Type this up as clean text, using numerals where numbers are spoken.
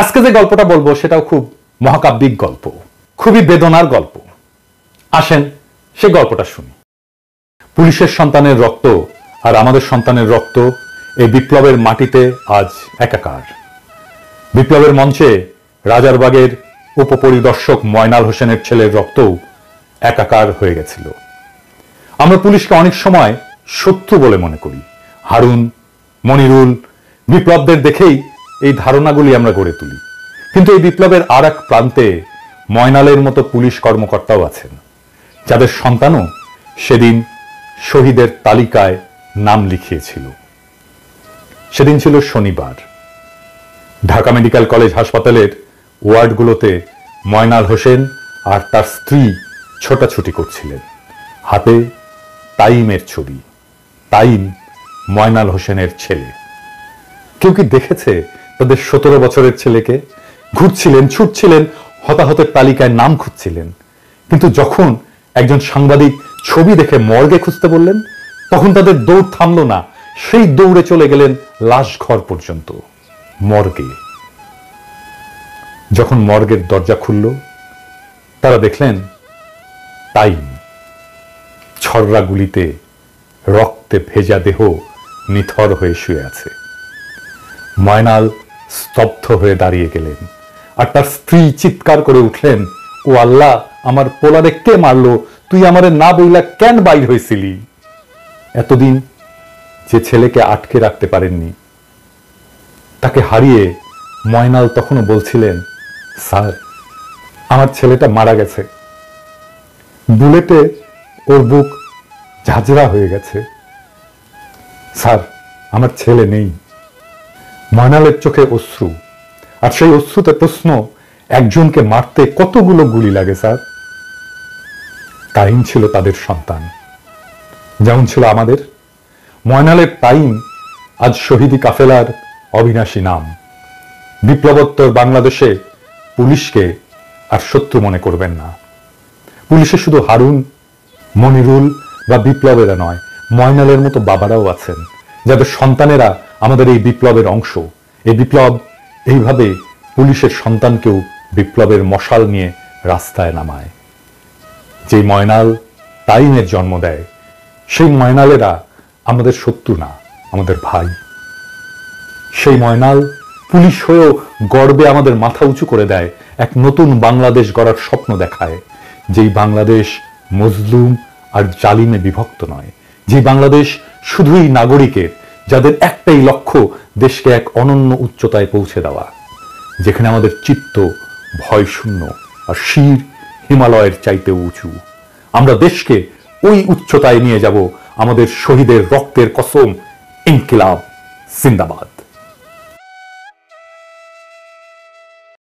আজকে যে গল্পটা বলবো সেটাও খুব মহাকাব্যিক গল্প, খুবই বেদনার গল্প। আসেন সে গল্পটা শুনি। পুলিশের সন্তানের রক্ত আর আমাদের সন্তানের রক্ত এই বিপ্লবের মাটিতে আজ একাকার। বিপ্লবের মঞ্চে রাজারবাগের উপপরিদর্শক ময়নাল হোসেনের ছেলের রক্তও একাকার হয়ে গেছিল। আমরা পুলিশকে অনেক সময় শত্রু বলে মনে করি। হারুন, মনিরুল, বিপ্লবদের দেখেই এই ধারণাগুলি আমরা গড়ে তুলি। কিন্তু এই বিপ্লবের আর এক প্রান্তে ময়নালের মতো পুলিশ কর্মকর্তাও আছেন, যাদের সন্তানও সেদিন শহীদের তালিকায় নাম লিখিয়েছিল। সেদিন ছিল শনিবার। ঢাকা মেডিকেল কলেজ হাসপাতালের ওয়ার্ডগুলোতে ময়নাল হোসেন আর তার স্ত্রী ছোটাছুটি করছিলেন। হাতে তাইমের ছবি। তাইম ময়নাল হোসেনের ছেলে। কেউ কি দেখেছে তাদের 17 বছরের ছেলেকে? ঘুরছিলেন, ছুটছিলেন, হতাহতের তালিকায় নাম খুঁজছিলেন। কিন্তু যখন একজন সাংবাদিক ছবি দেখে মর্গে খুঁজতে বললেন, তখন তাদের দৌড় থামলো না। সেই দৌড়ে চলে গেলেন লাশ ঘর পর্যন্ত, মর্গে। যখন মর্গের দরজা খুলল, তারা দেখলেন তাইম ছররা গুলিতে রক্তে ভেজা দেহ নিথর হয়ে শুয়ে আছে। ময়নাল স্তব্ধ হয়ে দাঁড়িয়ে গেলেন, আর তার স্ত্রী চিৎকার করে উঠলেন, ও আল্লাহ, আমার পোলারে কে মারলো? তুই আমারে না বইলা কেন বাইর হয়েছিলি? এতদিন যে ছেলেকে আটকে রাখতে পারেননি, তাকে হারিয়ে ময়নাল তখনও বলছিলেন, স্যার, আমার ছেলেটা মারা গেছে, বুলেটে ওর বুক ঝাঁঝরা হয়ে গেছে। স্যার, আমার ছেলে নেই। ময়নালের চোখে অশ্রু, আর সেই অশ্রুতে প্রশ্ন, একজনকে মারতে কতগুলো গুলি লাগে স্যার? তাইম ছিল তাদের সন্তান, যেমন ছিল আমাদের। ময়নালের তাইম আজ শহীদি কাফেলার অবিনাশী নাম। বিপ্লবোত্তর বাংলাদেশে পুলিশকে আর শত্রু মনে করবেন না। পুলিশে শুধু হারুন, মনিরুল বা বিপ্লবেরা নয়, ময়নালের মতো বাবারাও আছেন, যাদের সন্তানেরা আমাদের এই বিপ্লবের অংশ। এই বিপ্লব এইভাবে পুলিশের সন্তানকেও বিপ্লবের মশাল নিয়ে রাস্তায় নামায়। যে ময়নাল তাইমের জন্ম দেয়, সেই ময়নালেরা আমাদের শত্রু না, আমাদের ভাই। সেই ময়নাল পুলিশ হয়েও গর্বে আমাদের মাথা উঁচু করে দেয়, এক নতুন বাংলাদেশ গড়ার স্বপ্ন দেখায়। যেই বাংলাদেশ মজলুম আর জালিমে বিভক্ত নয়, যে বাংলাদেশ শুধুই নাগরিকের, যাদের একটাই লক্ষ্য দেশকে এক অনন্য উচ্চতায় পৌঁছে দেওয়া, যেখানে আমাদের চিত্ত ভয় শূন্য আর শির হিমালয়ের চাইতে উঁচু। আমরা দেশকে ওই উচ্চতায় নিয়ে যাব। আমাদের শহীদের রক্তের কসম, ইনকিলাব জিন্দাবাদ।